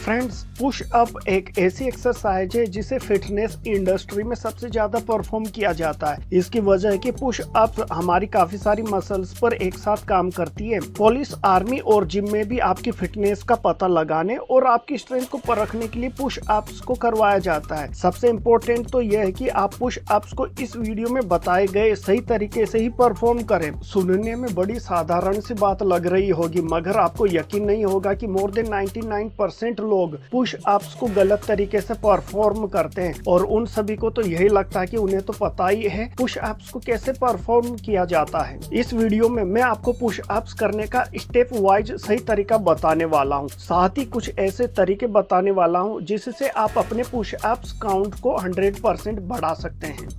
Friends, push up एक ऐसी exercise है जिसे फिटनेस इंडस्ट्री में सबसे ज्यादा परफॉर्म किया जाता है। इसकी वजह है कि पुश अप हमारी काफी सारी मसल्स पर एक साथ काम करती है। पुलिस, आर्मी और जिम में भी आपकी फिटनेस का पता लगाने और आपकी स्ट्रेंथ को परखने के लिए पुश अप्स को करवाया जाता है। सबसे इम्पोर्टेंट तो यह है कि आप पुश अप्स को इस वीडियो में बताए गए सही तरीके से ही परफॉर्म करें। सुनने में बड़ी साधारण सी बात लग रही होगी, मगर आपको यकीन नहीं होगा कि मोर देन 99% लोग पुश अप्स को गलत तरीके से परफॉर्म करते हैं और उन सभी को तो यही लगता है कि उन्हें तो पता ही है पुश अप्स को कैसे परफॉर्म किया जाता है। इस वीडियो में मैं आपको पुश अप्स करने का स्टेप वाइज सही तरीका बताने वाला हूं। साथ ही कुछ ऐसे तरीके बताने वाला हूं जिससे आप अपने पुश अप्स काउंट को 100% बढ़ा सकते हैं।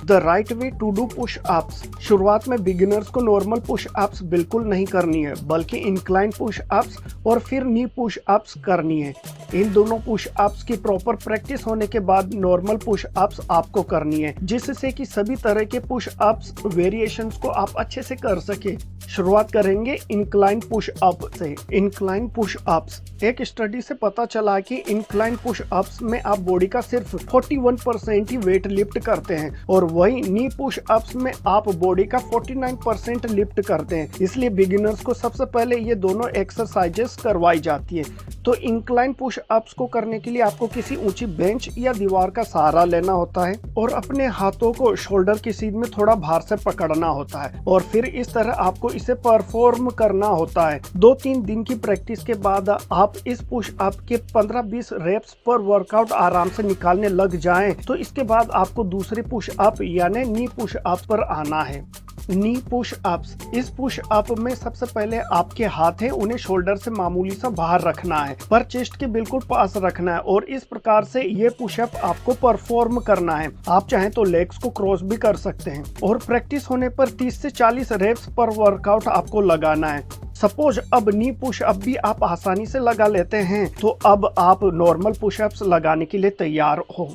The right way to do push ups. शुरुआत में बिगिनर्स को नॉर्मल पुश अप्स बिल्कुल नहीं करनी है, बल्कि इंक्लाइन पुश अप्स और फिर नी पुश अप्स करनी है। इन दोनों पुश अप्स की प्रॉपर प्रैक्टिस होने के बाद नॉर्मल पुश अप्स आपको करनी है, जिससे कि सभी तरह के पुश अप्स वेरिएशंस को आप अच्छे से कर सके। शुरुआत करेंगे इंक्लाइन पुश अप से। इंक्लाइन पुश अप्स, एक स्टडी से पता चला कि इंक्लाइन पुश अप्स में आप बॉडी का सिर्फ 41% ही वेट लिफ्ट करते हैं और वही नी पुश अप्स में आप बॉडी का 49% लिफ्ट करते हैं। इसलिए बिगिनर्स को सबसे पहले ये दोनों एक्सरसाइजेस करवाई जाती है। तो इंक्लाइन पुश अप्स को करने के लिए आपको किसी ऊंची बेंच या दीवार का सहारा लेना होता है और अपने हाथों को शोल्डर की सीध में थोड़ा भार से पकड़ना होता है और फिर इस तरह आपको इसे परफॉर्म करना होता है। 2-3 दिन की प्रैक्टिस के बाद आप इस पुश अप के 15-20 रेप्स पर वर्कआउट आराम से निकालने लग जाएं, तो इसके बाद आपको दूसरे पुश अप यानी नी पुश अप पर आना है। नी पुश अप्स, इस पुश अप में सबसे पहले आपके हाथ है उन्हें शोल्डर से मामूली सा बाहर रखना है, पर चेस्ट के बिल्कुल पास रखना है और इस प्रकार से ये पुश अप आपको परफॉर्म करना है। आप चाहें तो लेग्स को क्रॉस भी कर सकते हैं और प्रैक्टिस होने पर 30 से 40 रेप्स पर वर्कआउट आपको लगाना है। सपोज अब नी पुश अप भी आप आसानी से लगा लेते हैं, तो अब आप नॉर्मल पुश अप्स लगाने के लिए तैयार हो।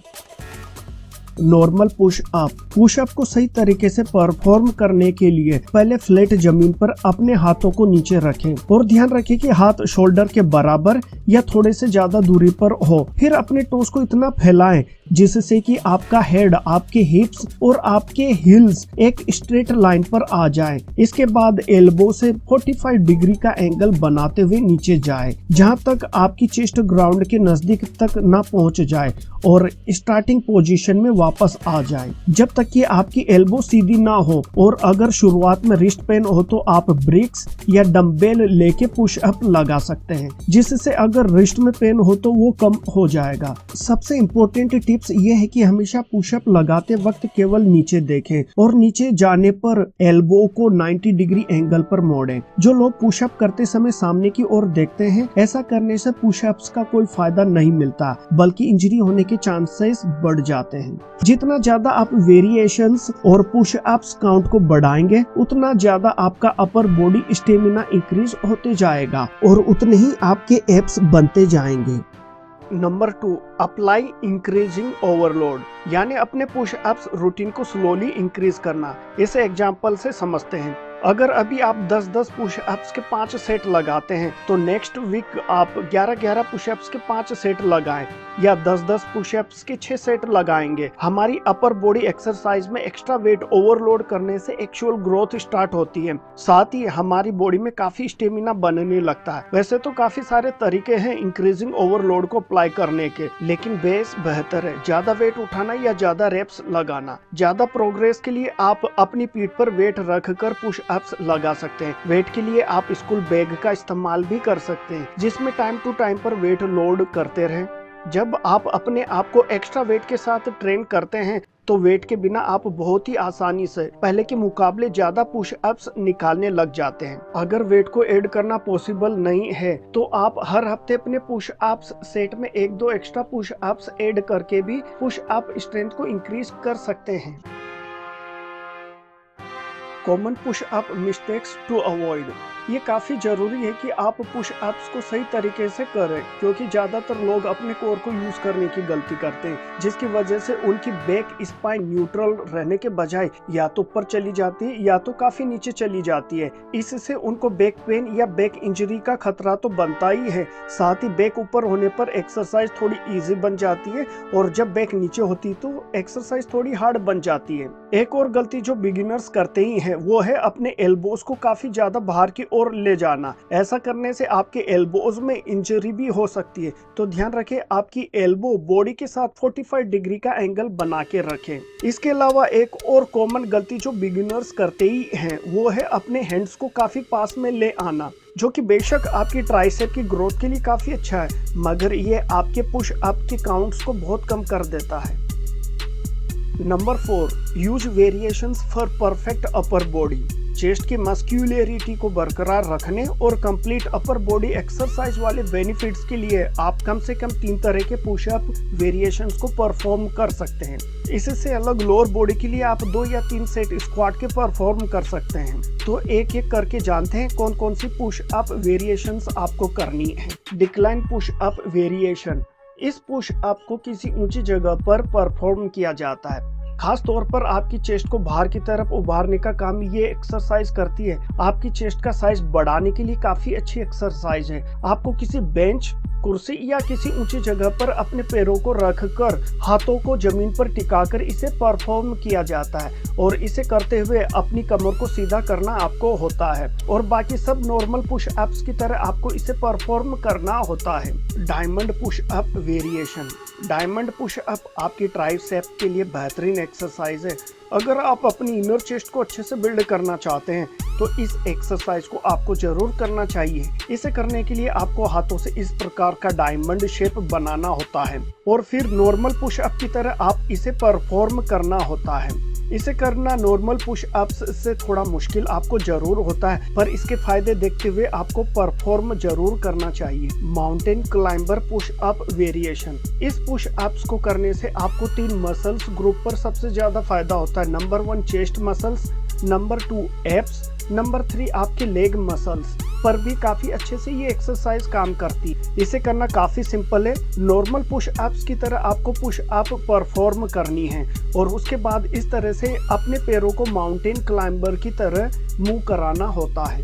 नॉर्मल पुश अप को सही तरीके से परफॉर्म करने के लिए पहले फ्लैट जमीन पर अपने हाथों को नीचे रखें और ध्यान रखें कि हाथ शोल्डर के बराबर या थोड़े से ज्यादा दूरी पर हो। फिर अपने टोस को इतना फैलाएं जिससे कि आपका हेड, आपके हिप्स और आपके हिल्स एक स्ट्रेट लाइन पर आ जाए। इसके बाद एल्बो से 45 डिग्री का एंगल बनाते हुए नीचे जाए, जहां तक आपकी चेस्ट ग्राउंड के नजदीक तक ना पहुंच जाए और स्टार्टिंग पोजीशन में वापस आ जाए, जब तक कि आपकी एल्बो सीधी ना हो। और अगर शुरुआत में रिस्ट पेन हो तो आप ब्रिक्स या डंबेल लेके पुश अप लगा सकते हैं, जिससे अगर रिस्ट में पेन हो तो वो कम हो जाएगा। सबसे इम्पोर्टेंट टिप्स ये है कि हमेशा पुशअप लगाते वक्त केवल नीचे देखें और नीचे जाने पर एल्बो को 90 डिग्री एंगल पर मोड़ें। जो लोग पुशअप करते समय सामने की ओर देखते हैं, ऐसा करने से पुशअप्स का कोई फायदा नहीं मिलता, बल्कि इंजरी होने के चांसेस बढ़ जाते हैं। जितना ज्यादा आप वेरिएशंस और पुशअप्स काउंट को बढ़ाएंगे, उतना ज्यादा आपका अपर बॉडी स्टेमिना इंक्रीज होते जाएगा और उतने ही आपके एब्स बनते जाएंगे। नंबर 2, अप्लाई इंक्रीजिंग ओवरलोड, यानी अपने पुश अप्स रूटीन को स्लोली इंक्रीज करना। इसे एग्जांपल से समझते हैं। अगर अभी आप 10-10 पुश अप्स के 5 सेट लगाते हैं, तो नेक्स्ट वीक आप 11-11 पुश अप्स के 5 सेट लगाएं या 10-10 पुश अप्स के 6 सेट लगाएंगे। हमारी अपर बॉडी एक्सरसाइज में एक्स्ट्रा वेट ओवरलोड करने से एक्चुअल ग्रोथ स्टार्ट होती है, साथ ही हमारी बॉडी में काफी स्टेमिना बनने लगता है। वैसे तो काफी सारे तरीके हैं इंक्रीजिंग ओवरलोड को अप्लाई करने के, लेकिन बेस बेहतर है ज्यादा वेट उठाना या ज्यादा रेप्स लगाना। ज्यादा प्रोग्रेस के लिए आप अपनी पीठ पर वेट रखकर पुश अप्स लगा सकते हैं। वेट के लिए आप स्कूल बैग का इस्तेमाल भी कर सकते हैं, जिसमें टाइम टू टाइम पर वेट लोड करते रहें। जब आप अपने आप को एक्स्ट्रा वेट के साथ ट्रेन करते हैं, तो वेट के बिना आप बहुत ही आसानी से पहले के मुकाबले ज्यादा पुश अप्स निकालने लग जाते हैं। अगर वेट को ऐड करना पॉसिबल नहीं है, तो आप हर हफ्ते अपने पुश अप्स सेट में 1-2 एक्स्ट्रा पुश अप्स ऐड करके भी पुश अप स्ट्रेंथ को इंक्रीज कर सकते हैं। Common push up mistakes to avoid. ये काफ़ी ज़रूरी है कि आप पुश अप्स को सही तरीके से करें, क्योंकि ज़्यादातर लोग अपने कोर को यूज़ करने की गलती करते हैं, जिसकी वजह से उनकी बैक स्पाइन न्यूट्रल रहने के बजाय या तो ऊपर चली जाती है या तो काफ़ी नीचे चली जाती है। इससे उनको बैक पेन या बैक इंजरी का खतरा तो बनता ही है, साथ ही बैक ऊपर होने पर एक्सरसाइज थोड़ी ईजी बन जाती है और जब बैक नीचे होती तो एक्सरसाइज थोड़ी हार्ड बन जाती है। एक और गलती जो बिगिनर्स करते ही हैं वो है अपने एल्बोज को काफ़ी ज़्यादा बाहर की ओर ले जाना। ऐसा करने से आपके एल्बोज में इंजरी भी हो सकती है, तो ध्यान रखें आपकी एल्बो बॉडी के साथ 45 डिग्री का एंगल बना के रखें। इसके अलावा एक और कॉमन गलती जो बिगिनर्स करते ही हैं वो है अपने हैंड्स को काफ़ी पास में ले आना, जो कि बेशक आपकी ट्राइसेप की ग्रोथ के लिए काफ़ी अच्छा है, मगर ये आपके पुश अप के काउंट्स को बहुत कम कर देता है। Number 4, use variations for perfect upper body. Chest की मस्क्यूलरिटी को बरकरार रखने और कंप्लीट अपर बॉडी एक्सरसाइज वाले बेनिफिट्स के लिए आप कम से कम 3 तरह के पुशअप वेरिएशंस को परफॉर्म कर सकते हैं। इससे अलग लोअर बॉडी के लिए आप 2 या 3 सेट स्क्वाट के परफॉर्म कर सकते हैं। तो एक एक करके जानते हैं कौन कौन सी पुशअप वेरिएशंस आपको करनी है। Decline push up variation. इस पुशअप को किसी ऊंची जगह पर परफॉर्म किया जाता है। खास तौर पर आपकी चेस्ट को बाहर की तरफ उभारने का काम ये एक्सरसाइज करती है। आपकी चेस्ट का साइज बढ़ाने के लिए काफी अच्छी एक्सरसाइज है। आपको किसी बेंच, कुर्सी या किसी ऊंची जगह पर अपने पैरों को रखकर हाथों को जमीन पर टिकाकर इसे परफॉर्म किया जाता है और इसे करते हुए अपनी कमर को सीधा करना आपको होता है और बाकी सब नॉर्मल पुश अप्स की तरह आपको इसे परफॉर्म करना होता है। Diamond push up variation. Diamond push up आपकी ट्राइसेप के लिए बेहतरीन एक्सरसाइज है। अगर आप अपनी इनर चेस्ट को अच्छे से बिल्ड करना चाहते हैं तो इस एक्सरसाइज को आपको जरूर करना चाहिए। इसे करने के लिए आपको हाथों से इस प्रकार का डायमंड शेप बनाना होता है और फिर नॉर्मल पुश अप की तरह आप इसे परफॉर्म करना होता है। इसे करना नॉर्मल पुश अप्स से थोड़ा मुश्किल आपको जरूर होता है, पर इसके फायदे देखते हुए आपको परफॉर्म जरूर करना चाहिए। Mountain climber push up variation. इस पुश अप्स को करने से आपको 3 मसल्स ग्रुप पर सबसे ज्यादा फायदा होता है। Number 1 chest muscles, number 2 abs, number 3 आपके लेग मसल्स पर भी काफी अच्छे से ये एक्सरसाइज काम करती है। इसे करना काफी सिंपल है। नॉर्मल पुश अप्स की तरह आपको पुश अप परफॉर्म करनी है और उसके बाद इस तरह से अपने पैरों को माउंटेन क्लाइंबर की तरह मूव कराना होता है।